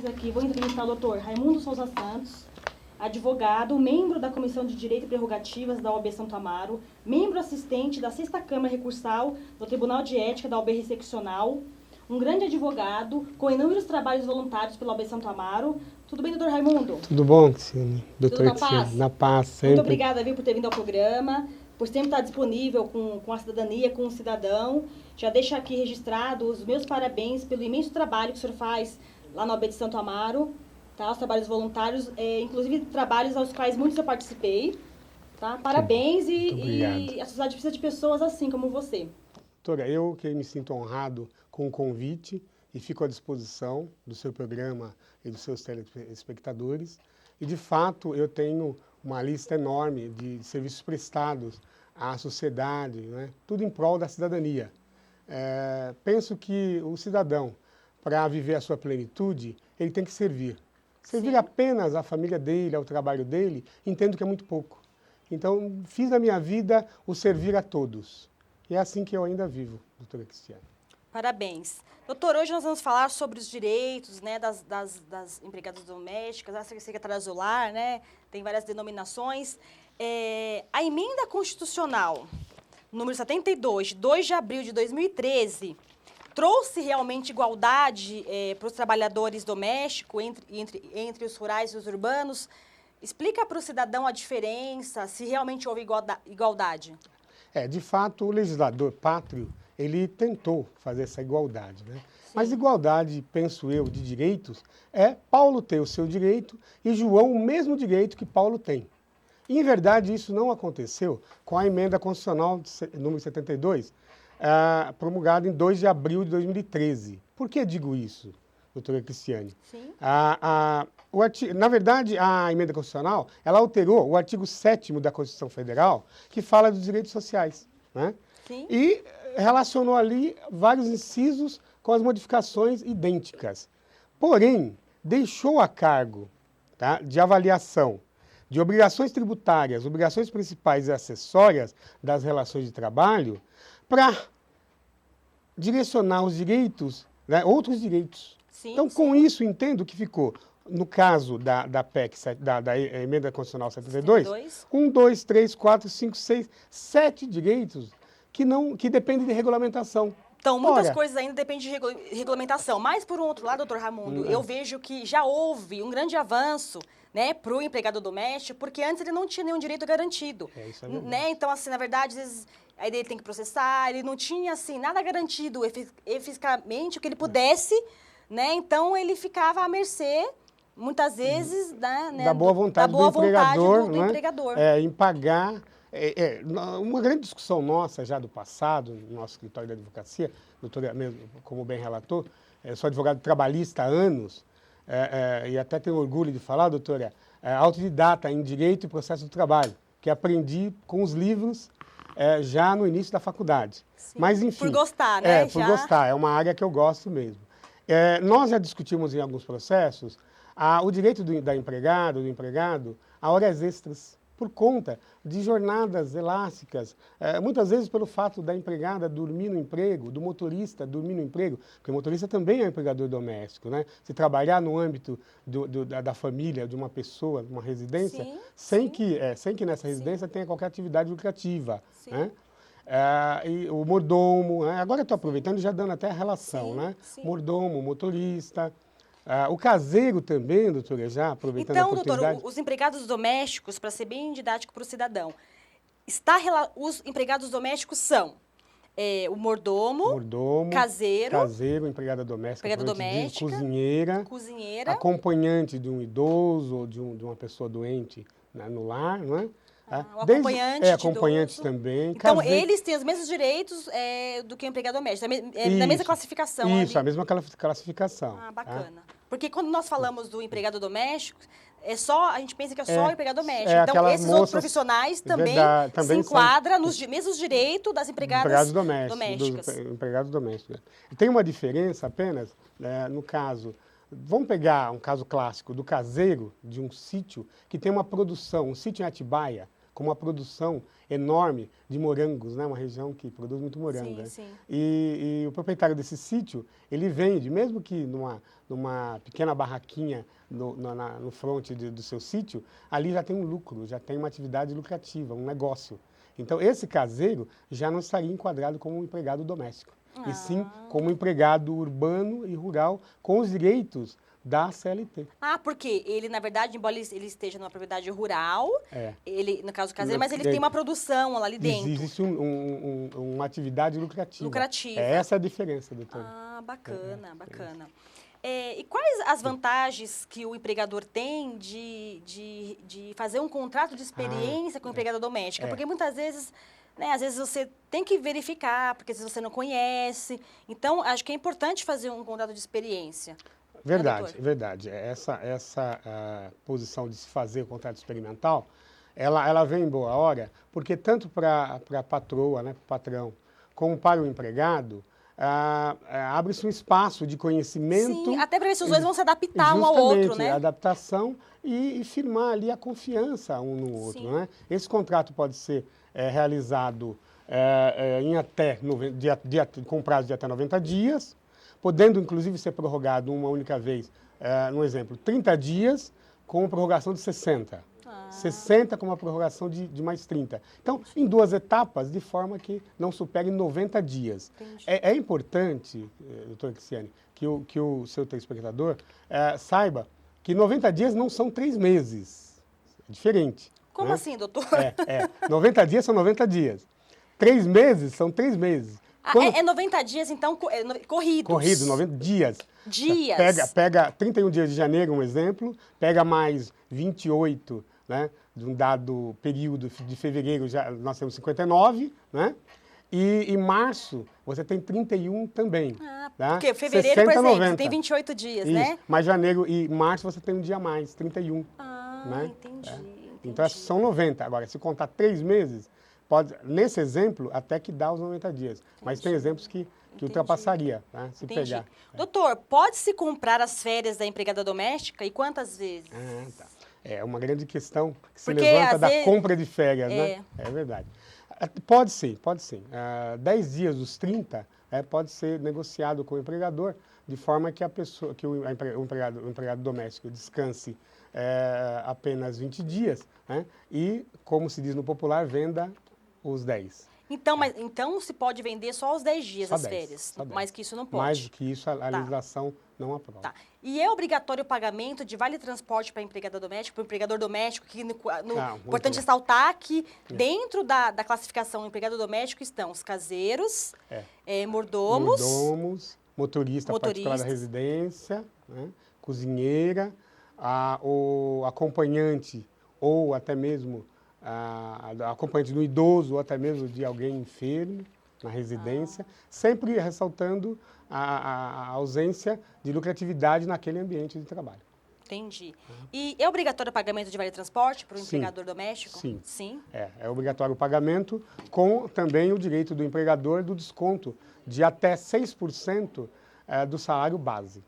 aqui, vou entrevistar o doutor Raimundo Souza Santos, advogado, membro da Comissão de Direito e Prerrogativas da OAB Santo Amaro, membro assistente da 6ª Câmara Recursal do Tribunal de Ética da OAB Seccional, um grande advogado, com inúmeros trabalhos voluntários pela OAB Santo Amaro. Tudo bem, doutor Raimundo? Tudo bom, Cristiane? Tudo na paz? Na paz, sempre. Muito obrigada, viu, por ter vindo ao programa, por sempre estar disponível com a cidadania, com o cidadão. Já deixo aqui registrado os meus parabéns pelo imenso trabalho que o senhor faz lá na OAB de Santo Amaro, tá? Os trabalhos voluntários, inclusive trabalhos aos quais muitos eu participei, tá? Parabéns e a sociedade precisa de pessoas assim como você. Doutora, eu que me sinto honrado com o convite e fico à disposição do seu programa e dos seus telespectadores. E, de fato, eu tenho uma lista enorme de serviços prestados à sociedade, né? Tudo em prol da cidadania. Penso que o cidadão, para viver a sua plenitude, ele tem que servir. Servir apenas à família dele, ao trabalho dele, entendo que é muito pouco. Então, fiz da minha vida o servir a todos. E é assim que eu ainda vivo, doutora Cristiane. Parabéns. Doutor, hoje nós vamos falar sobre os direitos, né, das empregadas domésticas, da secretária do lar, né, tem várias denominações. A emenda constitucional, número 72, de 2 de abril de 2013, trouxe realmente igualdade para os trabalhadores domésticos entre os rurais e os urbanos. Explica para o cidadão a diferença, se realmente houve igualdade. De fato, o legislador pátrio, ele tentou fazer essa igualdade, né? Mas igualdade, penso eu, de direitos, é Paulo ter o seu direito e João o mesmo direito que Paulo tem. E, em verdade, isso não aconteceu com a emenda constitucional número 72, promulgada em 2 de abril de 2013. Por que digo isso, doutora Cristiane? Sim. Na verdade, a emenda constitucional, ela alterou o artigo 7º da Constituição Federal, que fala dos direitos sociais, né? Sim. E relacionou ali vários incisos com as modificações idênticas. Porém, deixou a cargo, tá, de avaliação de obrigações tributárias, obrigações principais e acessórias das relações de trabalho, para direcionar os direitos, né, outros direitos. Sim, então, com isso, entendo que ficou, no caso da PEC, da Emenda Constitucional 72, 1, 2, 3, 4, 5, 6, 7 direitos que dependem de regulamentação. Então, muitas coisas ainda dependem de regulamentação. Mas, por um outro lado, doutor Raimundo, eu vejo que já houve um grande avanço, né, para o empregado doméstico, porque antes ele não tinha nenhum direito garantido. Isso é verdade. Né? Então, assim, na verdade, às vezes, aí ele tem que processar, ele não tinha, assim, nada garantido eficazmente, o que ele pudesse, né? Então, ele ficava à mercê, muitas vezes, da boa vontade do empregador, né? Em pagar. Uma grande discussão nossa já do passado, no nosso escritório de advocacia, doutora, mesmo, como bem relatou, eu sou advogado trabalhista há anos, e até tenho orgulho de falar, doutora, autodidata em Direito e Processo do Trabalho, que aprendi com os livros já no início da faculdade. Sim. Mas, enfim, por gostar, né? Por gostar, é uma área que eu gosto mesmo. Nós já discutimos em alguns processos o direito da empregada, do empregado, a horas extras, por conta de jornadas elásticas, muitas vezes pelo fato da empregada dormir no emprego, do motorista dormir no emprego, porque o motorista também é um empregador doméstico, né? Se trabalhar no âmbito da família, de uma pessoa, de uma residência, sem que nessa residência tenha qualquer atividade lucrativa, né? E o mordomo, né? Agora eu estou aproveitando e já dando até a relação, né? Sim. Mordomo, motorista. O caseiro também, doutora, já aproveitando a oportunidade. Então, doutor, os empregados domésticos, para ser bem didático para o cidadão, os empregados domésticos são o mordomo, caseiro, empregada doméstica, cozinheira, acompanhante de um idoso ou de uma pessoa doente, né, no lar, não é? O acompanhante acompanhante também. Então, eles têm os mesmos direitos do que o empregado doméstico, na mesma classificação. Isso, ali. A mesma classificação. Bacana. Porque quando nós falamos do empregado doméstico, a gente pensa que é só o empregado doméstico. Então, esses outros profissionais também se enquadram nos mesmos direitos das empregadas domésticas. Empregados domésticos. Tem uma diferença apenas, no caso... Vamos pegar um caso clássico do caseiro de um sítio que tem uma produção, um sítio em Atibaia, como a produção enorme de morangos, né? Uma região que produz muito morango. Sim, Né? sim. E o proprietário desse sítio, ele vende, mesmo que numa pequena barraquinha no fronte do seu sítio, ali já tem um lucro, já tem uma atividade lucrativa, um negócio. Então, esse caseiro já não estaria enquadrado como um empregado doméstico, e sim como um empregado urbano e rural com os direitos da CLT. Ah, porque ele, na verdade, embora ele esteja numa propriedade rural, É. ele, no caso do caseiro, mas ele tem uma produção ali dentro. Existe uma atividade lucrativa. Lucrativa. Essa é a diferença, doutor. Ah, bacana, bacana. E quais as vantagens que o empregador tem de fazer um contrato de experiência com a empregada doméstica? Porque muitas vezes, né, às vezes você tem que verificar, porque às vezes você não conhece. Então, acho que é importante fazer um contrato de experiência. Verdade, Né, verdade. Essa posição de se fazer o contrato experimental, ela vem em boa hora, porque tanto para a patroa, né, para o patrão, como para o empregado, abre-se um espaço de conhecimento. Sim, até para ver se os dois vão se adaptar um ao outro, né? Adaptação e firmar ali a confiança um no outro, Sim. né? Esse contrato pode ser realizado com prazo de até 90 dias, podendo inclusive ser prorrogado uma única vez, no exemplo, 30 dias com prorrogação de 60. 60 com uma prorrogação de mais 30. Então, em 2 etapas, de forma que não supere 90 dias. É importante, doutora Cristiane, que o seu telespectador saiba que 90 dias não são 3 meses. É diferente. Como né? assim, doutor? 90 dias são 90 dias. 3 meses são 3 meses. É 90 dias, então, corridos. Corrido, 90 dias. Dias. Pega 31 dias de janeiro, um exemplo, pega mais 28, né, de um dado período de fevereiro, nós temos 59, né? E em março você tem 31 também. Tá? Porque fevereiro, 60, por exemplo, 90. Tem 28 dias, Isso. né? Mas janeiro e março você tem um dia a mais, 31. Né? Entendi. Então são 90. Agora, se contar 3 meses, nesse exemplo, até que dá os 90 dias. Mas tem exemplos que ultrapassaria, né, se pegar. Doutor, pode-se comprar as férias da empregada doméstica e quantas vezes? Tá. É uma grande questão que se levanta da compra de férias, né? É verdade. Pode sim. 10 dias dos 30 pode ser negociado com o empregador, de forma que o empregado doméstico descanse apenas 20 dias, né? E, como se diz no popular, venda os 10. Então se pode vender só os 10 dias as férias, mais que isso não pode. Mais do que isso, a legislação não aprova. Tá. E é obrigatório o pagamento de vale-transporte para a empregada doméstica, para o empregador doméstico, que importante ressaltar que dentro da classificação do empregado doméstico estão os caseiros, mordomos, motorista particular da residência, né, cozinheira, o acompanhante ou até mesmo acompanhante do idoso ou até mesmo de alguém enfermo na residência, sempre ressaltando a ausência de lucratividade naquele ambiente de trabalho. Entendi. E é obrigatório o pagamento de vale-transporte para o empregador doméstico? Sim. É obrigatório o pagamento, com também o direito do empregador do desconto de até 6% do salário base.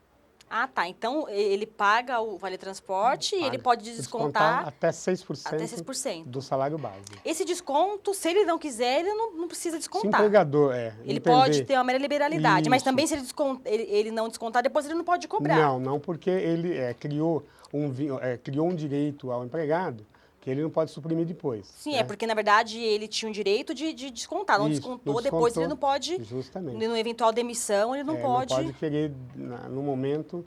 Ah, tá. Então, ele paga o vale-transporte e ele pode descontar até 6% do salário base. Esse desconto, se ele não quiser, ele não precisa descontar. Se o empregador ele pode ter uma mera liberalidade, mas também se ele não descontar, depois ele não pode cobrar. Não, porque ele criou um direito ao empregado que ele não pode suprimir depois. Sim, porque na verdade ele tinha um direito de descontar, não descontou, depois ele não pode, justamente. No eventual demissão, ele não pode... Não pode querer, no momento,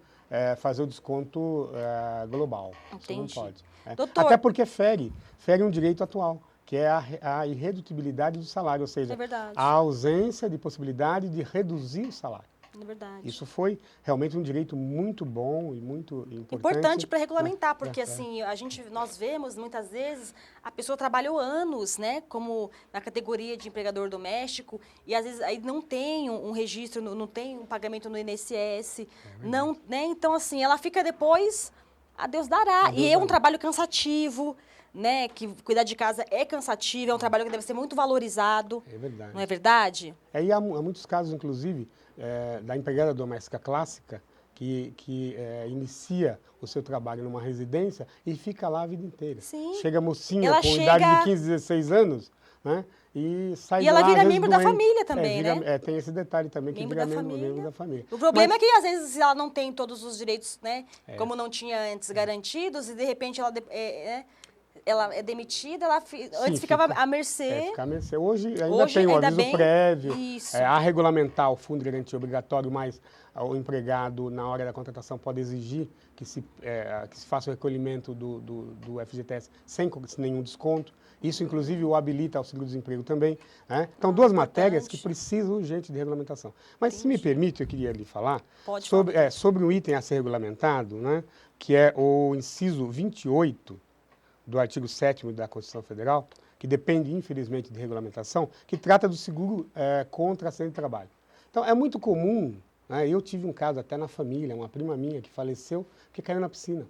fazer o desconto global. Entendi. Isso não pode. Doutor, até porque fere um direito atual, que é a irredutibilidade do salário, ou seja, a ausência de possibilidade de reduzir o salário. É verdade. Isso foi realmente um direito muito bom e muito importante. Importante para regulamentar, porque assim, nós vemos muitas vezes a pessoa trabalhou anos, né, como na categoria de empregador doméstico, e às vezes aí não tem um registro, não tem um pagamento no INSS, não, né? Então assim, ela fica depois, a Deus dará. E é um trabalho cansativo, né, que cuidar de casa é cansativo, é um trabalho que deve ser muito valorizado. É verdade. Não é verdade? E há muitos casos, inclusive, da empregada doméstica clássica, que inicia o seu trabalho numa residência e fica lá a vida inteira. Sim. Chega mocinha Ela com chega... idade de 15, 16 anos, né? E sai E de ela lá, vira às vezes, membro da doente. família também, vira, né? tem esse detalhe também, que Membro vira da família. membro da família. O problema Mas, é que, às vezes, ela não tem todos os direitos, né? Como não tinha antes garantidos, e de repente ela é demitida, antes ficava à mercê. fica à mercê. Hoje ainda tem o aviso prévio, Isso. A regulamentar o fundo de garantia obrigatório, mas o empregado, na hora da contratação, pode exigir que se faça o recolhimento do FGTS sem nenhum desconto. Isso, inclusive, o habilita ao seguro-desemprego também. Né? Então, duas matérias que precisam urgente de regulamentação. Mas, se me permite, eu queria lhe falar sobre um item a ser regulamentado, né? Que é o inciso 28 do artigo 7º da Constituição Federal, que depende, infelizmente, de regulamentação, que trata do seguro contra acidente de trabalho. Então, é muito comum, né? Eu tive um caso até na família, uma prima minha que faleceu, que caiu na piscina.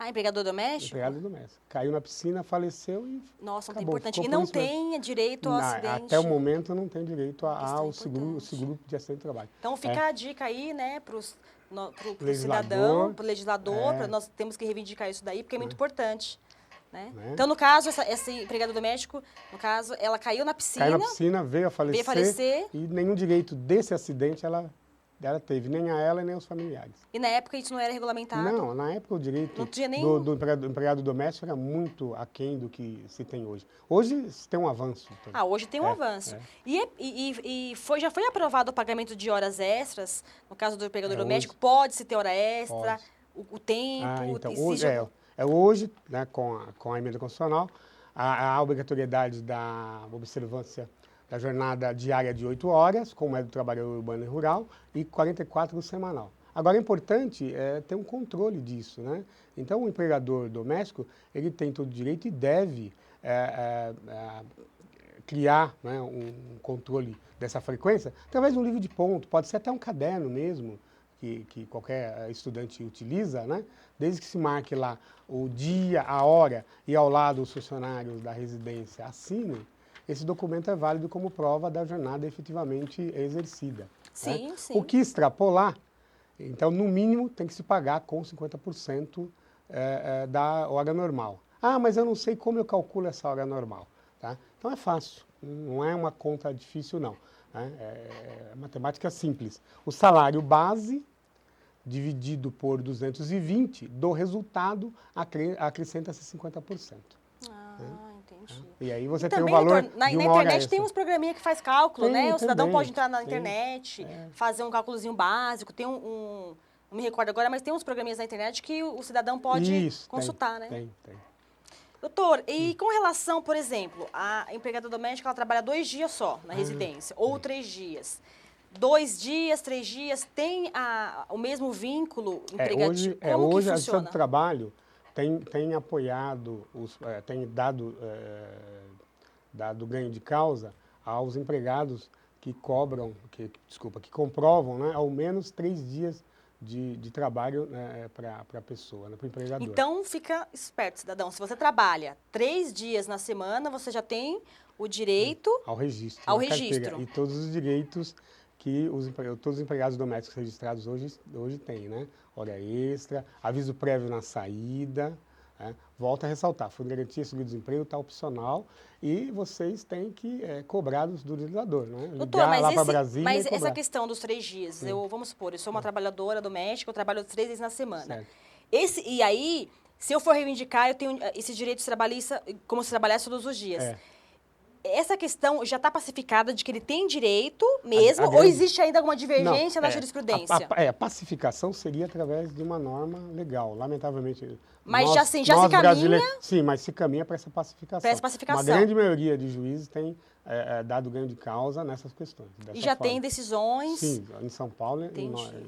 Empregador doméstico? Empregado doméstico. Caiu na piscina, faleceu e Nossa, acabou. importante. E não tem direito ao acidente? Até o momento não tem direito ao seguro de acidente de trabalho. Então fica a dica aí, né, para o cidadão, para o legislador, nós temos que reivindicar isso daí, porque é muito importante. Né? Então, no caso, esse empregado doméstico, no caso, ela caiu na piscina. Caiu na piscina, veio a falecer e nenhum direito desse acidente ela teve, nem a ela e nem aos familiares. E na época isso não era regulamentado? Não, na época o direito do empregado doméstico era muito aquém do que se tem hoje. Hoje se tem um avanço. Então. Hoje tem um avanço. E já foi aprovado o pagamento de horas extras, no caso do empregador doméstico, pode-se ter hora extra, o tempo... Então, hoje, né, com a emenda constitucional, a obrigatoriedade da observância da jornada diária de 8 horas, como é do trabalhador urbano e rural, e 44 no semanal. Agora, é importante ter um controle disso, né? Então, o empregador doméstico, ele tem todo o direito e deve criar, né, um controle dessa frequência através de um livro de ponto, pode ser até um caderno mesmo, que qualquer estudante utiliza, né? Desde que se marque lá o dia, a hora e ao lado os funcionários da residência assinem, esse documento é válido como prova da jornada efetivamente exercida. Sim, né? sim. O que extrapolar, então, no mínimo, tem que se pagar com 50% da hora normal. Ah, mas eu não sei como eu calculo essa hora normal. Tá? Então, é fácil, não é uma conta difícil, não. Né? É matemática simples. O salário base dividido por 220, do resultado acrescenta-se 50%. Entendi. E aí você tem o valor na internet tem uns programinha que faz cálculo, né? O cidadão pode entrar na internet, fazer um cálculozinho básico, tem não me recordo agora, mas tem uns programinhas na internet que o cidadão pode consultar, né? Tem. Doutor, e com relação, por exemplo, a empregada doméstica, ela trabalha 2 dias só na residência, ou 3 dias. 2 dias, 3 dias, tem o mesmo vínculo empregatício? Como que hoje a funciona? Justiça do Trabalho tem apoiado, tem dado ganho de causa aos empregados que comprovam, né, ao menos 3 dias de trabalho, né, para a pessoa, né, para o empregador. Então, fica esperto, cidadão. Se você trabalha 3 dias na semana, você já tem o direito... Ao registro. Ao registro. E todos os direitos que todos os empregados domésticos registrados hoje têm, né? Hora extra, aviso prévio na saída, né? Volto a ressaltar, fundo de garantia, seguro-desemprego está opcional e vocês têm que cobrar do legislador, né? Doutor, mas essa questão dos 3 dias, vamos supor, eu sou uma trabalhadora doméstica, eu trabalho 3 vezes na semana. Certo. E aí, se eu for reivindicar, eu tenho esse direito trabalhista como se trabalhasse todos os dias. Essa questão já está pacificada de que ele tem direito mesmo, ou existe ainda alguma divergência na jurisprudência? A pacificação seria através de uma norma legal, lamentavelmente. Mas já se caminha? Sim, mas se caminha para essa pacificação. Uma grande maioria de juízes tem dado ganho de causa nessas questões. E já tem decisões? Sim, em São Paulo,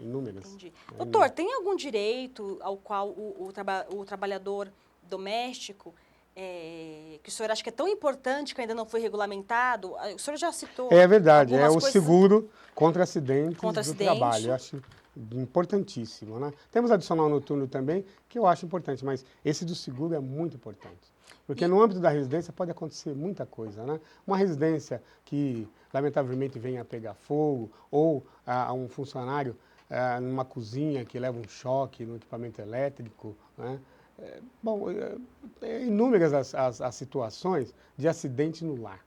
inúmeras. Entendi. Doutor, tem algum direito ao qual o trabalhador doméstico... que o senhor acha que é tão importante que ainda não foi regulamentado? O senhor já citou. É verdade, o seguro contra acidentes do trabalho. Eu acho importantíssimo, né? Temos adicional noturno também, que eu acho importante, mas esse do seguro é muito importante. Porque no âmbito da residência pode acontecer muita coisa, né? Uma residência que, lamentavelmente, venha a pegar fogo, ou um funcionário numa cozinha que leva um choque no equipamento elétrico, né? Bom, inúmeras as situações de acidente no lar.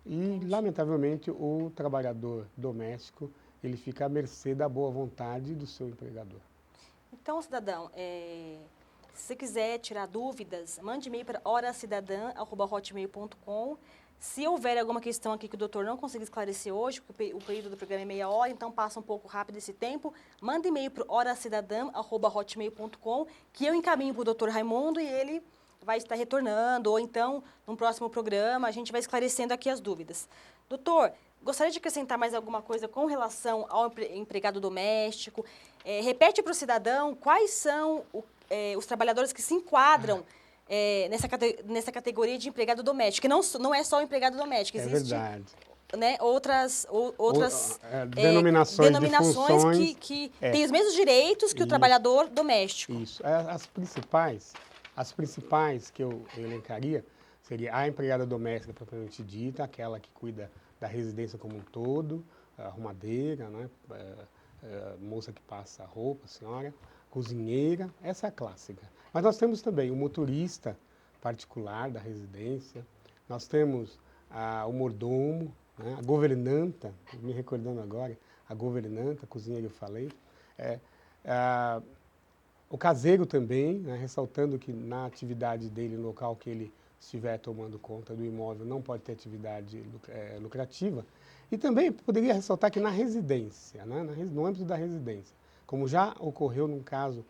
E, lamentavelmente, o trabalhador doméstico, ele fica à mercê da boa vontade do seu empregador. Então, cidadão, se você quiser tirar dúvidas, mande e-mail para horacidadã@hotmail.com. Se houver alguma questão aqui que o doutor não conseguir esclarecer hoje, porque o período do programa é meia hora, então passa um pouco rápido esse tempo, manda e-mail para horacidadã@hotmail.com, que eu encaminho para o doutor Raimundo e ele vai estar retornando, ou então, num próximo programa, a gente vai esclarecendo aqui as dúvidas. Doutor, gostaria de acrescentar mais alguma coisa com relação ao empregado doméstico? Repete para o cidadão quais são os trabalhadores que se enquadram nessa categoria de empregado doméstico, que não é só o empregado doméstico, existe, verdade. Né, outras denominações de funções, que têm os mesmos direitos que o trabalhador doméstico. Isso. As principais que eu elencaria seria a empregada doméstica propriamente dita, aquela que cuida da residência como um todo, a arrumadeira, né, moça que passa a roupa, senhora, cozinheira, essa é a clássica. Mas nós temos também o motorista particular da residência, nós temos o mordomo, né, a governanta, me recordando agora, a governanta, a cozinheira eu falei, o caseiro também, né, ressaltando que na atividade dele, no local que ele estiver tomando conta do imóvel, não pode ter atividade lucrativa. E também poderia ressaltar que na residência, né, no âmbito da residência, como já ocorreu num caso,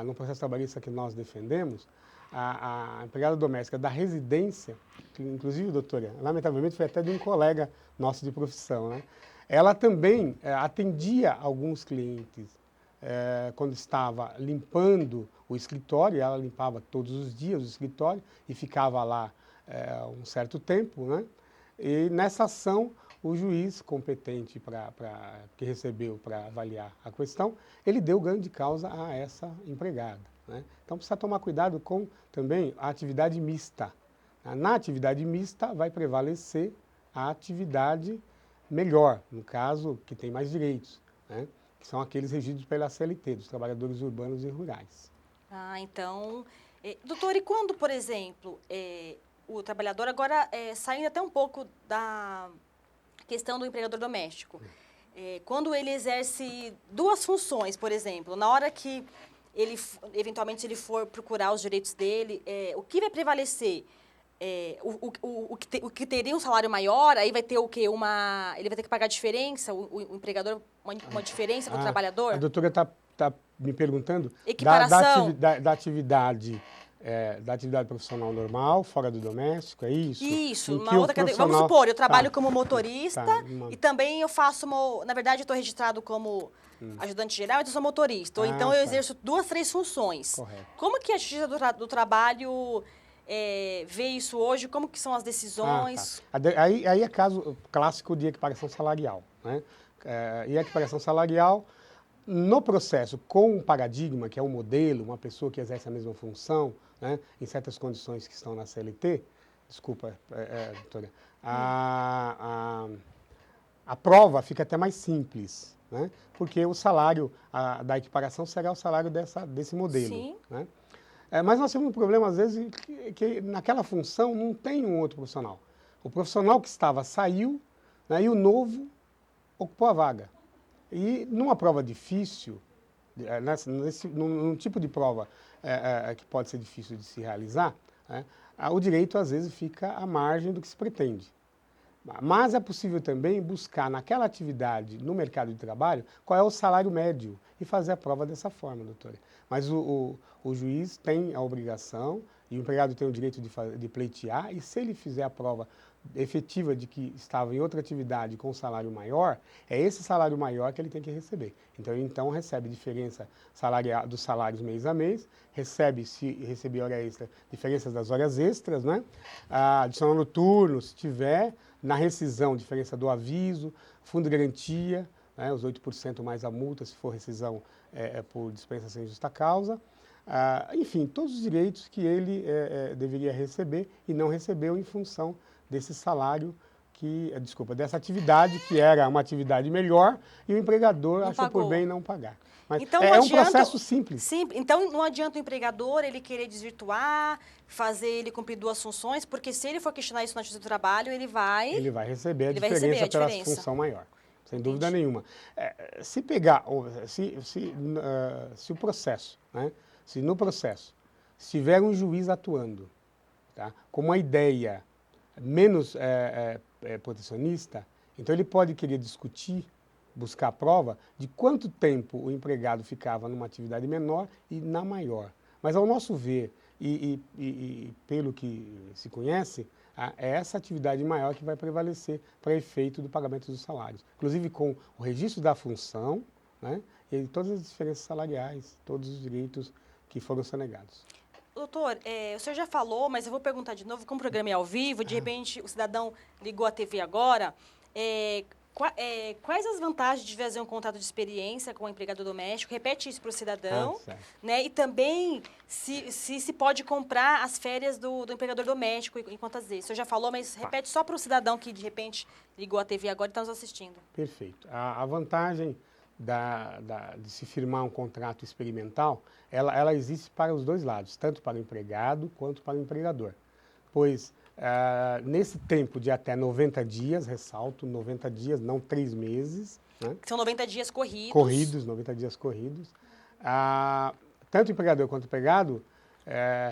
no processo trabalhista que nós defendemos, a empregada doméstica da residência, que inclusive, doutora, lamentavelmente foi até de um colega nosso de profissão, né, ela também atendia alguns clientes quando estava limpando o escritório, ela limpava todos os dias o escritório e ficava lá um certo tempo, né? E nessa ação, o juiz competente que recebeu para avaliar a questão, ele deu ganho de causa a essa empregada, né? Então precisa tomar cuidado com também a atividade mista. Na atividade mista vai prevalecer a atividade melhor, no caso, que tem mais direitos, né? Que são aqueles regidos pela CLT, dos trabalhadores urbanos e rurais. Então, doutor, e quando, por exemplo, o trabalhador, agora saindo até um pouco da questão do empregador doméstico, quando ele exerce duas funções, por exemplo, na hora que ele, eventualmente, se ele for procurar os direitos dele, o que vai prevalecer? O que teria um salário maior, aí vai ter o quê? Ele vai ter que pagar diferença, o empregador, uma diferença para o trabalhador? A doutora está me perguntando equiparação da atividade profissional normal, fora do doméstico, é isso? Isso, uma outra categoria. Vamos supor, eu trabalho como motorista e também eu faço, na verdade, eu estou registrado como ajudante geral, então eu sou motorista. Ou então eu exerço 2, 3 funções. Correto. Como que a Justiça do Trabalho vê isso hoje? Como que são as decisões? Aí é caso clássico de equiparação salarial, né? E a equiparação salarial, no processo com um paradigma, que é um modelo, uma pessoa que exerce a mesma função, né, em certas condições que estão na CLT, desculpa, doutora, a prova fica até mais simples, né, porque o salário da equiparação será o salário desse modelo. Sim. Né? Mas nós temos um problema, às vezes, que naquela função não tem um outro profissional. O profissional que estava saiu, né, e o novo ocupou a vaga. E numa prova difícil, num tipo de prova que pode ser difícil de se realizar, né, o direito às vezes fica à margem do que se pretende. Mas é possível também buscar naquela atividade, no mercado de trabalho, qual é o salário médio e fazer a prova dessa forma, doutora. Mas o juiz tem a obrigação e o empregado tem o direito de pleitear, e se ele fizer a prova efetiva de que estava em outra atividade com salário maior, é esse salário maior que ele tem que receber. Então, ele recebe diferença salarial dos salários mês a mês, recebe, se receber hora extra, diferenças das horas extras, né? Adicional noturno, se tiver, na rescisão, diferença do aviso, fundo de garantia, né? Os 8% mais a multa, se for rescisão por dispensa sem justa causa. Enfim, todos os direitos que ele deveria receber e não recebeu em função desse salário dessa atividade que era uma atividade melhor e o empregador Não achou pagou. por bem não pagar. Mas Então, é não um adianta- processo simples. Então, não adianta o empregador ele querer desvirtuar, fazer ele cumprir duas funções, porque se ele for questionar isso na Justiça do Trabalho, ele vai... Ele vai receber a Ele vai diferença receber a pela diferença. função maior, sem dúvida Entendi. nenhuma. Se o processo, né, se no processo estiver um juiz atuando, tá, com uma ideia menos protecionista, então ele pode querer discutir, buscar a prova de quanto tempo o empregado ficava numa atividade menor e na maior. Mas ao nosso ver, e pelo que se conhece, é essa atividade maior que vai prevalecer para efeito do pagamento dos salários. Inclusive com o registro da função, né, e todas as diferenças salariais, todos os direitos que foram sonegados. Doutor, o senhor já falou, mas eu vou perguntar de novo, como o programa é ao vivo, de repente o cidadão ligou a TV agora, quais as vantagens de fazer um contrato de experiência com o empregador doméstico? Repete isso para o cidadão, Certo. né? E também se pode comprar as férias do empregador doméstico e quantas vezes. O senhor já falou, mas repete só para o cidadão que de repente ligou a TV agora e está nos assistindo. Perfeito. A vantagem de se firmar um contrato experimental, ela existe para os dois lados, tanto para o empregado quanto para o empregador. Pois, nesse tempo de até 90 dias, ressalto, 90 dias, não 3 meses, né? São 90 dias corridos. Corridos, 90 dias corridos. Tanto o empregador quanto o empregado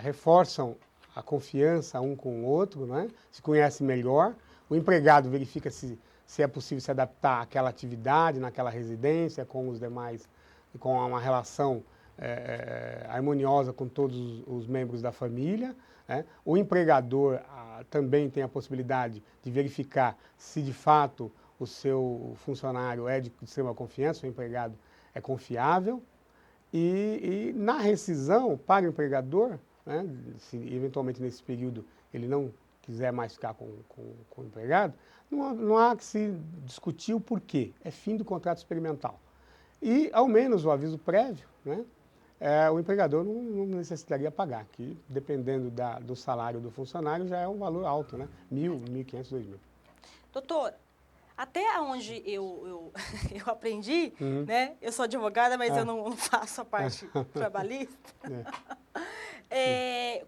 reforçam a confiança um com o outro, né? Se conhece melhor. O empregado verifica se é possível se adaptar àquela atividade, naquela residência, com os demais, com uma relação harmoniosa com todos os membros da família. Né? O empregador também tem a possibilidade de verificar se de fato o seu funcionário é de extrema confiança, o empregado é confiável. E na rescisão, para o empregador, né, se eventualmente nesse período ele não quiser mais ficar com o empregado, não há que se discutir o porquê. É fim do contrato experimental. E, ao menos, o aviso prévio, né, o empregador não necessitaria pagar, que, dependendo do salário do funcionário, já é um valor alto, né? R$ 1.000, R$ 1.500, R$ 2.000. Doutor, até onde eu aprendi, né? Eu sou advogada, mas eu não faço a parte trabalhista.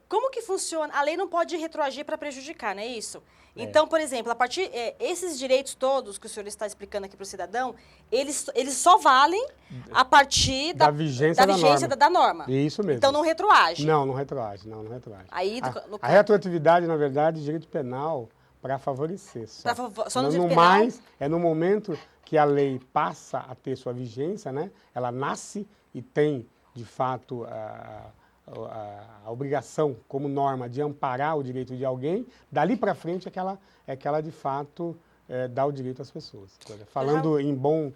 Como que funciona? A lei não pode retroagir para prejudicar, não é isso? Então, por exemplo, esses direitos todos que o senhor está explicando aqui para o cidadão, eles só valem a partir da vigência da norma. Isso mesmo. Então, não retroage. Não retroage. Aí, a retroatividade, na verdade, direito penal para favorecer. Só no direito penal? Mais, é no momento que a lei passa a ter sua vigência, né? Ela nasce e tem, de fato, a obrigação, como norma, de amparar o direito de alguém, dali para frente é que ela de fato, dá o direito às pessoas. Falando em bom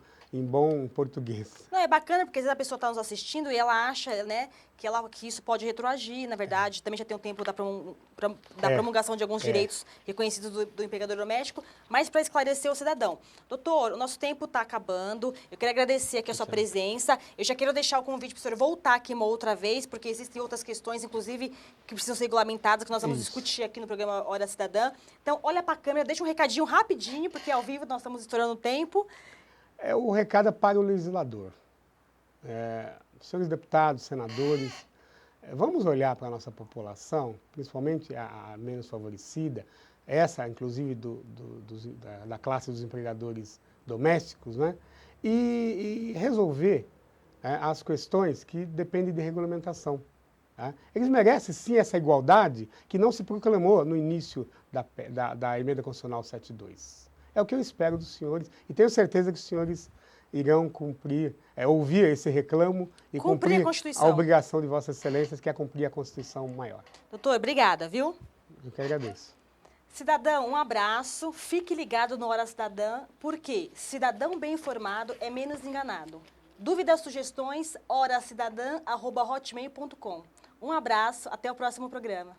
português. Não, é bacana, porque às vezes a pessoa está nos assistindo e ela acha, né, que isso pode retroagir, na verdade. Também já tem o tempo da promulgação de alguns direitos reconhecidos do empregador doméstico, mas para esclarecer o cidadão. Doutor, o nosso tempo está acabando. Eu quero agradecer aqui a sua presença. Eu já quero deixar o convite para o senhor voltar aqui uma outra vez, porque existem outras questões, inclusive, que precisam ser regulamentadas, que nós vamos discutir aqui no programa Hora Cidadã. Então, olha para a câmera, deixa um recadinho rapidinho, porque ao vivo nós estamos estourando o tempo. O recado é para o legislador. Senhores deputados, senadores, vamos olhar para a nossa população, principalmente a menos favorecida, essa, inclusive, da classe dos empregadores domésticos, né? E resolver as questões que dependem de regulamentação. Tá? Eles merecem, sim, essa igualdade que não se proclamou no início da Emenda Constitucional 72. É o que eu espero dos senhores e tenho certeza que os senhores irão cumprir, ouvir esse reclamo e cumprir a obrigação de Vossas Excelências, que é cumprir a Constituição maior. Doutor, obrigada, viu? Eu que agradeço. Cidadão, um abraço. Fique ligado no Hora Cidadã, porque cidadão bem informado é menos enganado. Dúvidas, sugestões, horacidadã@hotmail.com. Um abraço, até o próximo programa.